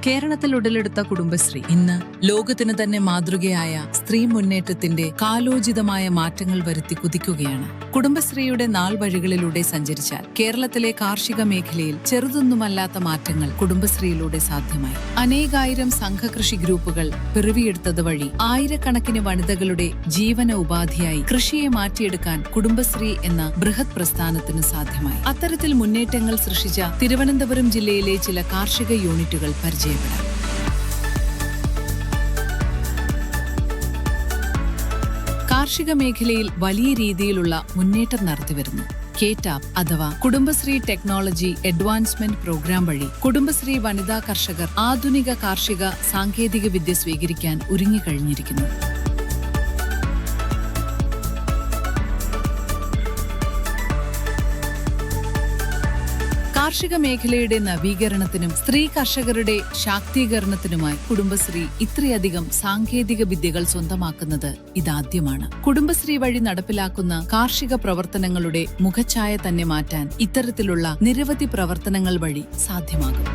കേരളത്തിൽ ഉടലെടുത്ത കുടുംബശ്രീ ഇന്ന് ലോകത്തിന് തന്നെ മാതൃകയായ സ്ത്രീ മുന്നേറ്റത്തിന്റെ കാലോചിതമായ മാറ്റങ്ങൾ വരുത്തി കുതിക്കുകയാണ്. കുടുംബശ്രീയുടെ നാൾ വഴികളിലൂടെ സഞ്ചരിച്ചാൽ കേരളത്തിലെ കാർഷിക മേഖലയിൽ ചെറുതൊന്നുമല്ലാത്ത മാറ്റങ്ങൾ കുടുംബശ്രീയിലൂടെ സാധ്യമായി. അനേകായിരം സംഘകൃഷി ഗ്രൂപ്പുകൾ പിറവിയെടുത്തത് വഴി ആയിരക്കണക്കിന് വനിതകളുടെ ജീവന ഉപാധിയായി കൃഷിയെ മാറ്റിയെടുക്കാൻ കുടുംബശ്രീ എന്ന ബൃഹത് പ്രസ്ഥാനത്തിന് സാധ്യമായി. അത്തരത്തിൽ മുന്നേറ്റങ്ങൾ സൃഷ്ടിച്ച തിരുവനന്തപുരം ജില്ലയിലെ ചില കാർഷിക യൂണിറ്റുകൾ പരിചയപ്പെടാം. കാർഷിക മേഖലയിൽ വലിയ രീതിയിലുള്ള മുന്നേറ്റം നടത്തിവരുന്നു. കേറ്റാപ്പ് അഥവാ കുടുംബശ്രീ ടെക്നോളജി അഡ്വാൻസ്മെന്റ് പ്രോഗ്രാം വഴി കുടുംബശ്രീ വനിതാ കർഷകർ ആധുനിക കാർഷിക സാങ്കേതിക വിദ്യ സ്വീകരിക്കാൻ ഒരുങ്ങിക്കഴിഞ്ഞിരിക്കുന്നു. കാർഷിക മേഖലയുടെ നവീകരണത്തിനും സ്ത്രീ കർഷകരുടെ ശാക്തീകരണത്തിനുമായി കുടുംബശ്രീ ഇത്രയധികം സാങ്കേതിക വിദ്യകൾ സ്വന്തമാക്കുന്നത് ഇതാദ്യമാണ്. കുടുംബശ്രീ വഴി നടപ്പിലാക്കുന്ന കാർഷിക പ്രവർത്തനങ്ങളുടെ മുഖഛായ തന്നെ മാറ്റാൻ ഇത്തരത്തിലുള്ള നിരവധി പ്രവർത്തനങ്ങൾ വഴി സാധ്യമാകും.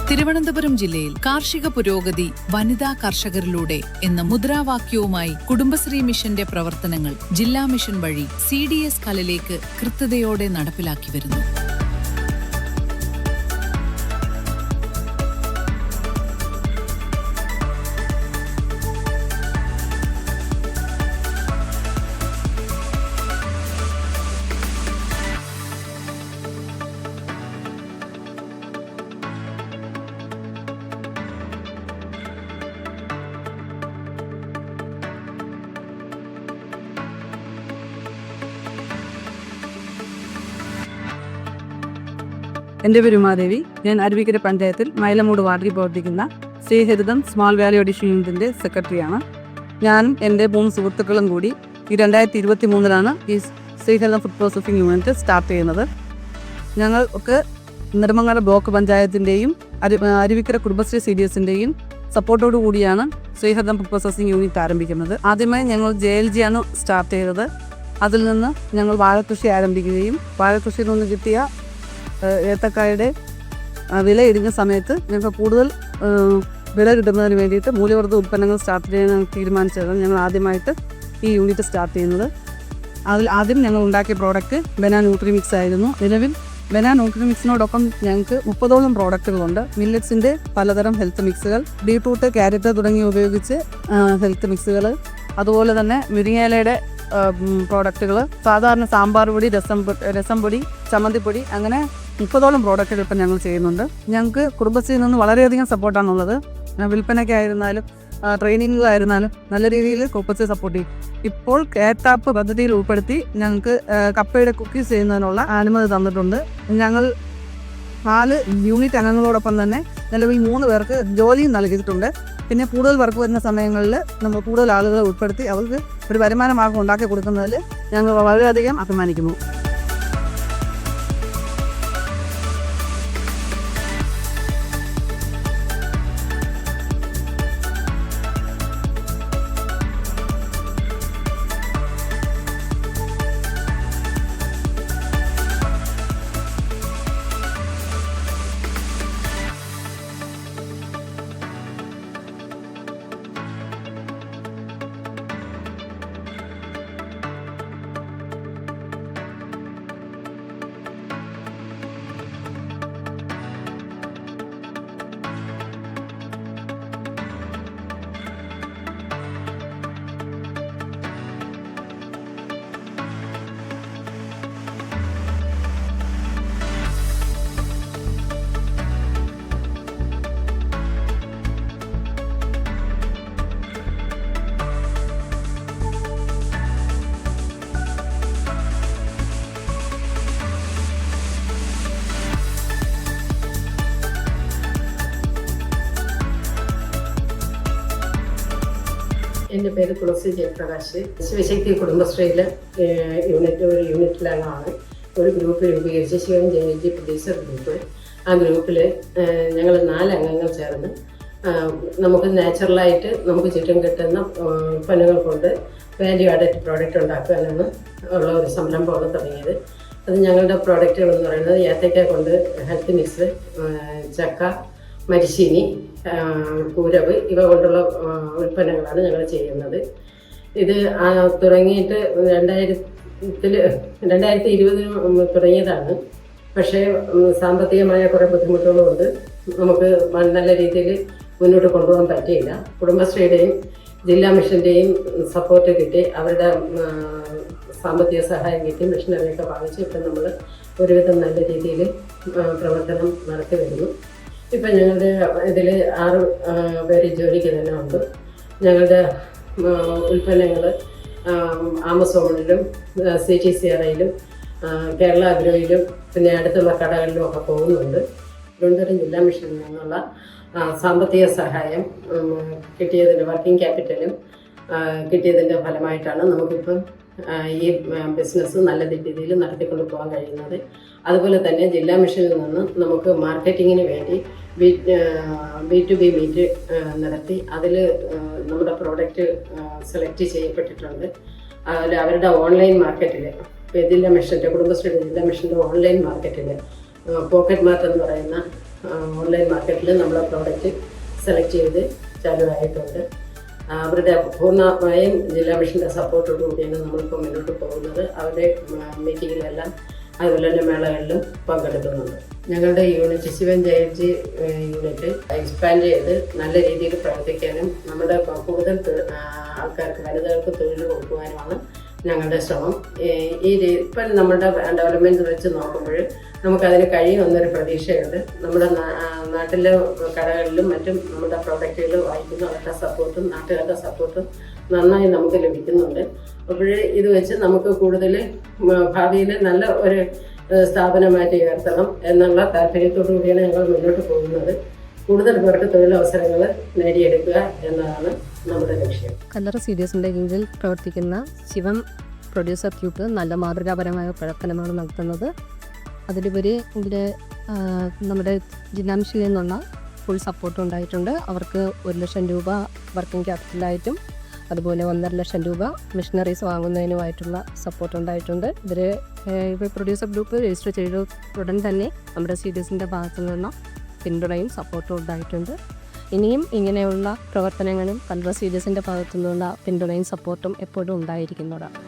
തിരുവനന്തപുരം ജില്ലയിൽ കാർഷിക പുരോഗതി വനിതാ കർഷകരിലൂടെ എന്ന മുദ്രാവാക്യവുമായി കുടുംബശ്രീ മിഷന്റെ പ്രവർത്തനങ്ങൾ ജില്ലാ മിഷൻ വഴി CDS കലയിലേക്ക് കൃത്യതയോടെ നടപ്പിലാക്കി വരുന്നു. എൻ്റെ പേര് ഉമാദേവി. ഞാൻ അരുവിക്കര പഞ്ചായത്തിൽ മൈലമൂട് വാർഡിൽ പ്രവർത്തിക്കുന്ന ശ്രീഹരിതം സ്മാൾ വാല്യൂ അഡീഷൻ യൂണിറ്റിൻ്റെ സെക്രട്ടറിയാണ്. ഞാനും എൻ്റെ 3 സുഹൃത്തുക്കളും കൂടി ഈ 2023 ഈ ശ്രീഹരിതം ഫുഡ് പ്രോസസ്സിംഗ് യൂണിറ്റ് സ്റ്റാർട്ട് ചെയ്യുന്നത്. ഞങ്ങൾ ഒക്കെ നെടുമങ്ങാട് ബ്ലോക്ക് പഞ്ചായത്തിൻ്റെയും അരുവിക്കര കുടുംബശ്രീ CDSൻ്റെയും സപ്പോർട്ടോടു കൂടിയാണ് ശ്രീഹരിതം ഫുഡ് പ്രോസസ്സിംഗ് യൂണിറ്റ് ആരംഭിക്കുന്നത്. ആദ്യമായി ഞങ്ങൾ JLG ആണ് സ്റ്റാർട്ട് ചെയ്തത്. അതിൽ നിന്ന് ഞങ്ങൾ വാഴക്കൃഷി ആരംഭിക്കുകയും വാഴക്കൃഷിയിൽ നിന്ന് കിട്ടിയ ഏത്തക്കായുടെ വില ഇടിഞ്ഞ സമയത്ത് ഞങ്ങൾക്ക് കൂടുതൽ വില കിട്ടുന്നതിന് വേണ്ടിയിട്ട് മൂല്യവർദ്ധിത ഉൽപ്പന്നങ്ങൾ സ്റ്റാർട്ട് ചെയ്യാൻ തീരുമാനിച്ചതാണ് ഞങ്ങൾ ആദ്യമായിട്ട് ഈ യൂണിറ്റ് സ്റ്റാർട്ട് ചെയ്യുന്നത്. അതിൽ ആദ്യം ഞങ്ങൾ ഉണ്ടാക്കിയ പ്രോഡക്റ്റ് ബനാന ന്യൂട്രി മിക്സ് ആയിരുന്നു. നിലവിൽ ബനാന ന്യൂട്രി മിക്സിനോടൊപ്പം ഞങ്ങൾക്ക് 30ഓളം പ്രോഡക്റ്റുകളുണ്ട്. മില്ലറ്റ്സിൻ്റെ പലതരം ഹെൽത്ത് മിക്സുകൾ, ബീട്രൂട്ട്, ക്യാരറ്റ് തുടങ്ങിയ ഉപയോഗിച്ച് ഹെൽത്ത് മിക്സുകൾ, അതുപോലെ തന്നെ മുരിങ്ങയിലയുടെ പ്രോഡക്റ്റുകൾ, സാധാരണ സാമ്പാർ പൊടി, രസം പൊടി, ചമ്മന്തിപ്പൊടി, അങ്ങനെ 30ഓളം പ്രോഡക്റ്റുകൾ ഇപ്പം ഞങ്ങൾ ചെയ്യുന്നുണ്ട്. ഞങ്ങൾക്ക് കുടുംബശ്രീയിൽ നിന്ന് വളരെയധികം സപ്പോർട്ടാണുള്ളത്. വിൽപ്പനയ്ക്കായിരുന്നാലും ട്രെയിനിങ്ങിലായിരുന്നാലും നല്ല രീതിയിൽ കുടുംബശ്രീ സപ്പോർട്ട് ചെയ്യും. ഇപ്പോൾ കേറ്റാപ്പ് പദ്ധതിയിൽ ഉൾപ്പെടുത്തി ഞങ്ങൾക്ക് കപ്പയുടെ കുക്കീസ് ചെയ്യുന്നതിനുള്ള അനുമതി തന്നിട്ടുണ്ട്. ഞങ്ങൾ 4 യൂണിറ്റ് അംഗങ്ങളോടൊപ്പം തന്നെ നിലവിൽ 3 പേർക്ക് ജോലിയും നൽകിയിട്ടുണ്ട്. പിന്നെ കൂടുതൽ വർക്ക് വരുന്ന സമയങ്ങളിൽ നമ്മൾ കൂടുതൽ ആളുകളെ ഉൾപ്പെടുത്തി അവർക്ക് ഒരു വരുമാന മാർഗം ഉണ്ടാക്കി കൊടുക്കുന്നതിൽ ഞങ്ങൾ വളരെയധികം അഭിമാനിക്കുന്നു. എൻ്റെ പേര് തുളസി ജയപ്രകാശ്. ശിവശക്തി കുടുംബശ്രീയിലെ ഒരു യൂണിറ്റിലാണ് ഒരു ഗ്രൂപ്പ് രൂപീകരിച്ച് ശിവൻ JLG പ്രൊഡ്യൂസർ ഗ്രൂപ്പ്. ആ ഗ്രൂപ്പിൽ ഞങ്ങൾ 4 അംഗങ്ങൾ ചേർന്ന് നമുക്ക് നാച്ചുറലായിട്ട് നമുക്ക് ചുറ്റും കിട്ടുന്ന ഉൽപ്പന്നങ്ങൾ കൊണ്ട് വാല്യൂ ആഡഡ് പ്രോഡക്റ്റ് ഉണ്ടാക്കാനാണ് ഉള്ള ഒരു സംരംഭമാണ് തുടങ്ങിയത്. അത് ഞങ്ങളുടെ പ്രോഡക്റ്റുകൾ എന്ന് പറയുന്നത് ഏത്തയ്ക്ക കൊണ്ട് ഹെൽത്ത് മിക്സ്, ചക്ക, മരിച്ചീനി, കൂരവ് ഇവ കൊണ്ടുള്ള ഉൽപ്പന്നങ്ങളാണ് ഞങ്ങൾ ചെയ്യുന്നത്. ഇത് തുടങ്ങിയിട്ട് 2020 തുടങ്ങിയതാണ്. പക്ഷേ സാമ്പത്തികമായ കുറേ ബുദ്ധിമുട്ടുകളുണ്ട്. നമുക്ക് നല്ല രീതിയിൽ മുന്നോട്ട് കൊണ്ടുപോകാൻ പറ്റിയില്ല. കുടുംബശ്രീയുടെയും ജില്ലാ മിഷൻ്റെയും സപ്പോർട്ട് കിട്ടി, അവരുടെ സാമ്പത്തിക സഹായം കിട്ടി, മിഷനറിയൊക്കെ വാങ്ങിച്ച് ഇപ്പം നമ്മൾ ഒരുവിധം നല്ല രീതിയിൽ പ്രവർത്തനം നടത്തി വരുന്നു. ഇപ്പം ഞങ്ങളുടെ ഇതിൽ 6 പേര് ജോലിക്ക് തന്നെ ഉണ്ട്. ഞങ്ങളുടെ ഉൽപ്പന്നങ്ങൾ ആമസോണിലും CTCRയിലും കേരള അഗ്രോയിലും പിന്നെ അടുത്തുള്ള കടകളിലും ഒക്കെ പോകുന്നുണ്ട്. തിരുവനന്തപുരം ജില്ലാ മിഷനിൽ നിന്നുള്ള സാമ്പത്തിക സഹായം കിട്ടിയതിൻ്റെ വർക്കിംഗ് ക്യാപിറ്റലും കിട്ടിയതിൻ്റെ ഫലമായിട്ടാണ് നമുക്കിപ്പം ഈ ബിസിനസ് നല്ല രീതിയിൽ നടത്തിക്കൊണ്ട് പോകാൻ കഴിയുന്നത്. അതുപോലെ തന്നെ ജില്ലാ മിഷനിൽ നിന്ന് നമുക്ക് മാർക്കറ്റിങ്ങിന് വേണ്ടി B2B മീറ്റ് നടത്തി അതിൽ നമ്മുടെ പ്രോഡക്റ്റ് സെലക്ട് ചെയ്യപ്പെട്ടിട്ടുണ്ട്. അതിൽ അവരുടെ ഓൺലൈൻ മാർക്കറ്റിൽ ജില്ലാ മിഷൻ്റെ കുടുംബശ്രീയുടെ ജില്ലാ മിഷൻ്റെ ഓൺലൈൻ മാർക്കറ്റിൽ പോക്കറ്റ് മാർട്ട് എന്ന് പറയുന്ന ഓൺലൈൻ മാർക്കറ്റിൽ നമ്മളെ പ്രോഡക്റ്റ് സെലക്ട് ചെയ്ത് ചാലുവായിട്ടുണ്ട്. അവരുടെ പൂർണ്ണമായും ജില്ലാ മിഷൻ്റെ സപ്പോർട്ടോടു കൂടിയാണ് നമ്മളിപ്പോൾ മുന്നോട്ട് പോകുന്നത്. അവരുടെ മീറ്റിങ്ങിലെല്ലാം അതുപോലെ തന്നെ മേളകളിലും പങ്കെടുക്കുന്നുണ്ട്. ഞങ്ങളുടെ യൂണിറ്റ് ശിവൻ ജയജി യൂണിറ്റ് എക്സ്പാൻഡ് ചെയ്ത് നല്ല രീതിയിൽ പ്രവർത്തിക്കാനും നമ്മുടെ കൂടുതൽ ആൾക്കാർക്ക് വനിതകൾക്ക് തൊഴിൽ കൊടുക്കുവാനുമാണ് ഞങ്ങളുടെ ശ്രമം. ഇപ്പം നമ്മുടെ ഡെവലപ്മെൻറ്റ് വെച്ച് നോക്കുമ്പോൾ നമുക്കതിന് കഴിയുമെന്നൊരു പ്രതീക്ഷയുണ്ട്. നമ്മുടെ നാട്ടിലെ കടകളിലും മറ്റും നമ്മുടെ പ്രോഡക്റ്റുകൾ വാങ്ങിക്കുന്നു. അവരുടെ സപ്പോർട്ടും നാട്ടുകാരുടെ സപ്പോർട്ടും നന്നായി നമുക്ക് ലഭിക്കുന്നുണ്ട്. അപ്പോൾ ഇത് വെച്ച് നമുക്ക് കൂടുതൽ ഭാവിയിൽ നല്ല ഒരു സ്ഥാപനമായിട്ട് ഉയർത്തണം എന്നുള്ള താല്പര്യത്തോടു കൂടിയാണ് ഞങ്ങൾ മുന്നോട്ട് പോകുന്നത്. കൂടുതൽ പേർക്ക് തൊഴിലവസരങ്ങൾ നേടിയെടുക്കുക എന്നതാണ് നമ്മുടെ ലക്ഷ്യം. കല്ലറ CDSന്റെ കീഴിൽ പ്രവർത്തിക്കുന്ന ശിവം പ്രൊഡ്യൂസർ ഗ്രൂപ്പ് നല്ല മാതൃകാപരമായ പ്രവർത്തനമാണ് നടത്തുന്നത്. അതിലുപരി ഇതിൽ നമ്മുടെ ജില്ലാ മിഷനിൽ നിന്നുള്ള ഫുൾ സപ്പോർട്ട് ഉണ്ടായിട്ടുണ്ട്. അവർക്ക് 1 ലക്ഷം രൂപ വർക്കിംഗ് ക്യാപിറ്റലായിട്ടും അതുപോലെ 1.5 ലക്ഷം രൂപ മിഷനറീസ് വാങ്ങുന്നതിനുമായിട്ടുള്ള സപ്പോർട്ട് ഉണ്ടായിട്ടുണ്ട്. ഇപ്പോൾ പ്രൊഡ്യൂസർ ഗ്രൂപ്പ് രജിസ്റ്റർ ചെയ്ത ഉടൻ തന്നെ നമ്മുടെ CDSന്റെ ഭാഗത്തു നിന്നുള്ള പിന്തുണയും സപ്പോർട്ടും ഉണ്ടായിട്ടുണ്ട്. ഇനിയും ഇങ്ങനെയുള്ള പ്രവർത്തനങ്ങളും കല്ലറ CDSന്റെ ഭാഗത്തു നിന്നുള്ള പിന്തുണയും സപ്പോർട്ടും എപ്പോഴും ഉണ്ടായിരിക്കുന്നതാണ്.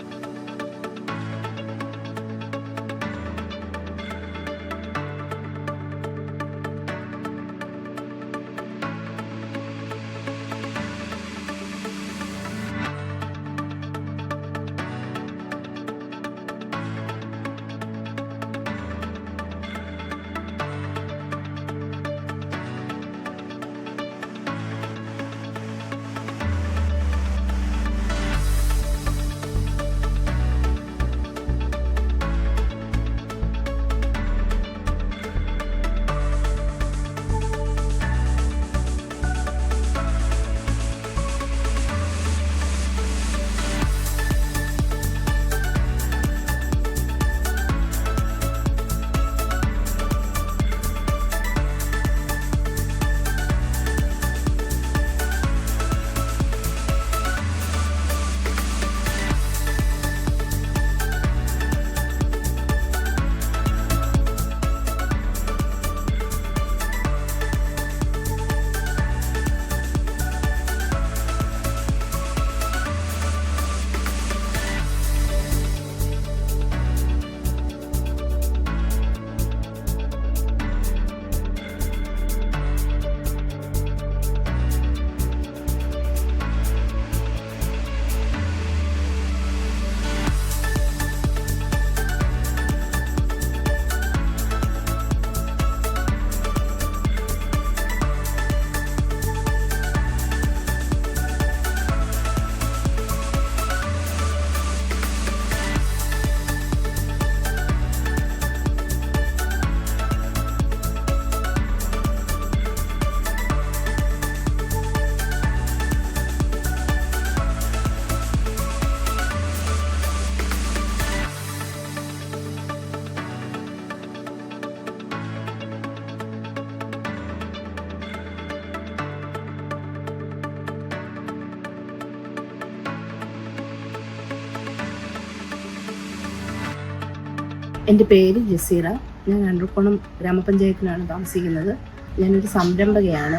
എൻ്റെ പേര് ജസീറ. ഞാൻ അണ്ടർക്കോണം ഗ്രാമപഞ്ചായത്തിലാണ് താമസിക്കുന്നത്. ഞാനൊരു സംരംഭകയാണ്.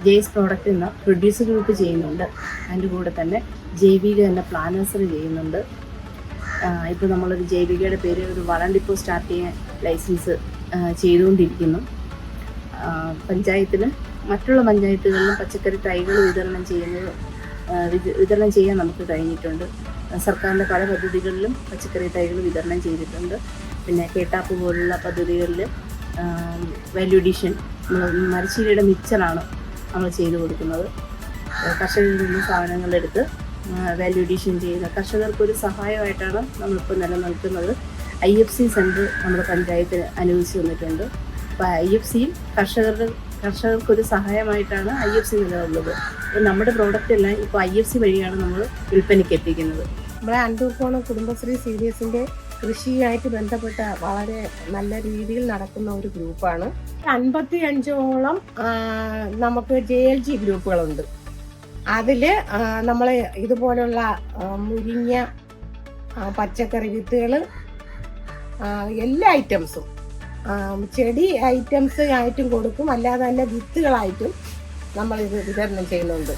ജെയ്സ് പ്രോഡക്റ്റ് എന്ന പ്രൊഡ്യൂസർ ഗ്രൂപ്പ് ചെയ്യുന്നുണ്ട്. അതിൻ്റെ കൂടെ തന്നെ ജൈവിക എന്ന പ്ലാനേഴ്സറി ചെയ്യുന്നുണ്ട്. ഇപ്പോൾ നമ്മളൊരു ജൈവികയുടെ പേര് ഒരു വളം ഡിപ്പോ സ്റ്റാർട്ട് ചെയ്യാൻ ലൈസൻസ് ചെയ്തുകൊണ്ടിരിക്കുന്നു. പഞ്ചായത്തിന് മറ്റുള്ള പഞ്ചായത്തുകളിലും പച്ചക്കറി തൈകൾ വിതരണം ചെയ്യാൻ നമുക്ക് കഴിഞ്ഞിട്ടുണ്ട്. സർക്കാരിൻ്റെ പല പദ്ധതികളിലും പച്ചക്കറി തൈകൾ വിതരണം ചെയ്തിട്ടുണ്ട്. പിന്നെ കേട്ടാപ്പ് പോലുള്ള പദ്ധതികളിൽ വാല്യൂ അഡീഷൻ മരച്ചീനിയുടെ മിക്സറാണ് നമ്മൾ ചെയ്തു കൊടുക്കുന്നത്. കർഷകരിൽ നിന്ന് സാധനങ്ങളെടുത്ത് വാല്യൂ അഡീഷൻ ചെയ്യുന്ന കർഷകർക്കൊരു സഹായമായിട്ടാണ് നമ്മളിപ്പോൾ നിലനിൽക്കുന്നത്. IFC സെൻറ്റർ നമ്മുടെ പഞ്ചായത്തിന് അനുവദിച്ചു തന്നിട്ടുണ്ട്. അപ്പോൾ IFCയും കർഷകർക്കൊരു സഹായമായിട്ടാണ് IFC നിലനിൽക്കുന്നത്. അപ്പോൾ നമ്മുടെ പ്രോഡക്റ്റ് എല്ലാം ഇപ്പോൾ IFC വഴിയാണ് നമ്മൾ വിൽപ്പനയ്ക്ക് എത്തിക്കുന്നത്. നമ്മുടെ അണ്ടൂർക്കോണം കുടുംബശ്രീ CDSന്റെ കൃഷിയായിട്ട് ബന്ധപ്പെട്ട വളരെ നല്ല രീതിയിൽ നടക്കുന്ന ഒരു ഗ്രൂപ്പാണ്. 55ഓളം നമുക്ക് JLG ഗ്രൂപ്പുകളുണ്ട്. അതിൽ നമ്മൾ ഇതുപോലുള്ള മുരിങ്ങ, പച്ചക്കറി വിത്തുകൾ, എല്ലാ ഐറ്റംസും ചെടി ഐറ്റംസ് ആയിട്ടും കൊടുക്കും, അല്ലാതെ തന്നെ വിത്തുകളായിട്ടും നമ്മളിത് വിതരണം ചെയ്യുന്നുണ്ട്.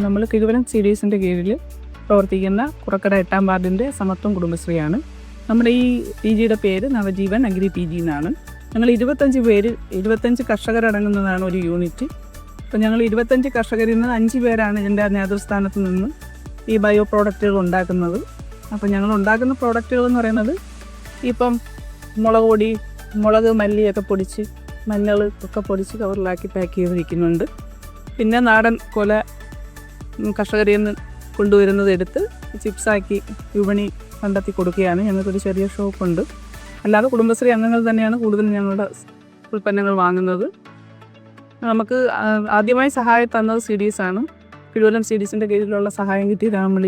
നമ്മൾ തിരുവനം CDSന്റെ കീഴിൽ പ്രവർത്തിക്കുന്ന കുറക്കട 8-ാം വാർഡിൻ്റെ സമത്വം കുടുംബശ്രീയാണ്. നമ്മുടെ ഈ PGയുടെ പേര് നവജീവൻ അഗ്രി PG എന്നാണ്. ഞങ്ങൾ 25 കർഷകരടങ്ങുന്നതാണ് ഒരു യൂണിറ്റ്. അപ്പോൾ ഞങ്ങൾ 25 കർഷകരിൽ നിന്ന് 5 പേരാണ് ഇതിൻ്റെ നേതൃസ്ഥാനത്ത് നിന്ന് ഈ ബയോ പ്രോഡക്റ്റുകൾ ഉണ്ടാക്കുന്നത്. അപ്പോൾ ഞങ്ങൾ ഉണ്ടാക്കുന്ന പ്രോഡക്റ്റുകൾ എന്ന് പറയുന്നത് ഇപ്പം മുളക് പൊടി, മുളക് മല്ലിയൊക്കെ പൊടിച്ച്, മഞ്ഞൾ ഒക്കെ പൊടിച്ച് കവറിലാക്കി പാക്ക് ചെയ്ത് വയ്ക്കുന്നുണ്ട്. പിന്നെ നാടൻ കൊല കർഷകരിൽ നിന്ന് കൊണ്ടുവരുന്നത് എടുത്ത് ചിപ്സാക്കി വിപണി കണ്ടെത്തി കൊടുക്കുകയാണ്. ഞങ്ങൾക്കൊരു ചെറിയ ഷോപ്പുണ്ട്. അല്ലാതെ കുടുംബശ്രീ അംഗങ്ങൾ തന്നെയാണ് കൂടുതലും ഞങ്ങളുടെ ഉൽപ്പന്നങ്ങൾ വാങ്ങുന്നത്. നമുക്ക് ആദ്യമായി സഹായം തന്നത് CDS ആണ്. തിരുവനം CDSന്റെ കീഴിലുള്ള സഹായം കിട്ടിയതാണ് നമ്മൾ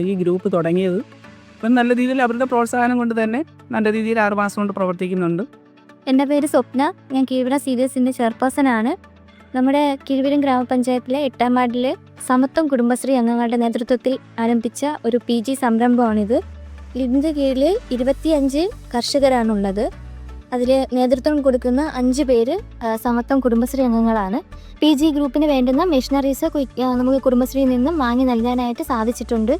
ഈ ഗ്രൂപ്പ് തുടങ്ങിയത്. അപ്പം നല്ല രീതിയിൽ അവരുടെ പ്രോത്സാഹനം കൊണ്ട് തന്നെ നല്ല രീതിയിൽ 6 മാസം കൊണ്ട് പ്രവർത്തിക്കുന്നുണ്ട്. എൻ്റെ പേര് സ്വപ്ന. ഞാൻ കീഴ്വരം CDSന്റെ ചെയർപേഴ്സണാണ്. നമ്മുടെ കീഴ്വരം ഗ്രാമപഞ്ചായത്തിലെ 8-ാം വാർഡിലെ സമത്വം കുടുംബശ്രീ അംഗങ്ങളുടെ നേതൃത്വത്തിൽ ആരംഭിച്ച ഒരു PG സംരംഭമാണിത്. ഇതിൻ്റെ കീഴിൽ 25 കർഷകരാണുള്ളത്. അതിൽ നേതൃത്വം കൊടുക്കുന്ന 5 പേര് സമത്വം കുടുംബശ്രീ അംഗങ്ങളാണ്. PG ഗ്രൂപ്പിന് വേണ്ടുന്ന മെഷീനറീസ് നമുക്ക് കുടുംബശ്രീയിൽ നിന്നും വാങ്ങി നൽകാനായിട്ട് സാധിച്ചിട്ടുണ്ട്.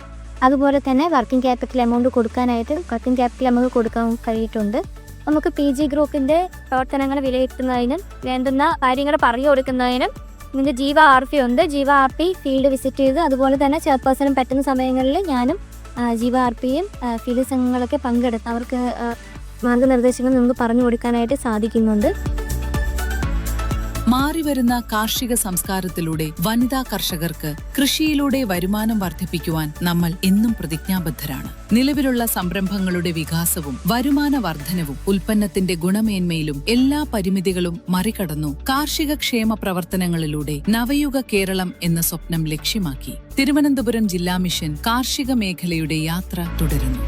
അതുപോലെ തന്നെ വർക്കിംഗ് ക്യാപിറ്റൽ എമൗണ്ട് കൊടുക്കാൻ കഴിഞ്ഞിട്ടുണ്ട്. നമുക്ക് PG ഗ്രൂപ്പിൻ്റെ പ്രവർത്തനങ്ങൾ വിലയിരുത്തുന്നതിനും വേണ്ടുന്ന കാര്യങ്ങൾ പറഞ്ഞു കൊടുക്കുന്നതിനും ഇതിൻ്റെ ജീവ RP ഉണ്ട്. ജീവ RP ഫീൽഡ് വിസിറ്റ് ചെയ്ത്, അതുപോലെ തന്നെ ചെയർപേഴ്സണും പറ്റുന്ന സമയങ്ങളിൽ ഞാനും ജീവ RPയും ഫീൽഡ് സംഘങ്ങളൊക്കെ പങ്കെടുത്ത് അവർക്ക് മാർഗനിർദ്ദേശങ്ങൾ നമുക്ക് പറഞ്ഞു കൊടുക്കാനായിട്ട് സാധിക്കുന്നുണ്ട്. മാറിവരുന്ന കാർഷിക സംസ്കാരത്തിലൂടെ വനിതാ കർഷകർക്ക് കൃഷിയിലൂടെ വരുമാനം വർദ്ധിപ്പിക്കുവാൻ നമ്മൾ എന്നും പ്രതിജ്ഞാബദ്ധരാണ്. നിലവിലുള്ള സംരംഭങ്ങളുടെ വികാസവും വരുമാന വർധനവും ഉൽപ്പന്നത്തിന്റെ ഗുണമേന്മയിലും എല്ലാ പരിമിതികളും മറികടന്നു കാർഷിക ക്ഷേമ പ്രവർത്തനങ്ങളിലൂടെ നവയുഗ കേരളം എന്ന സ്വപ്നം ലക്ഷ്യമാക്കി തിരുവനന്തപുരം ജില്ലാ മിഷൻ കാർഷിക മേഖലയുടെ യാത്ര തുടരുന്നു.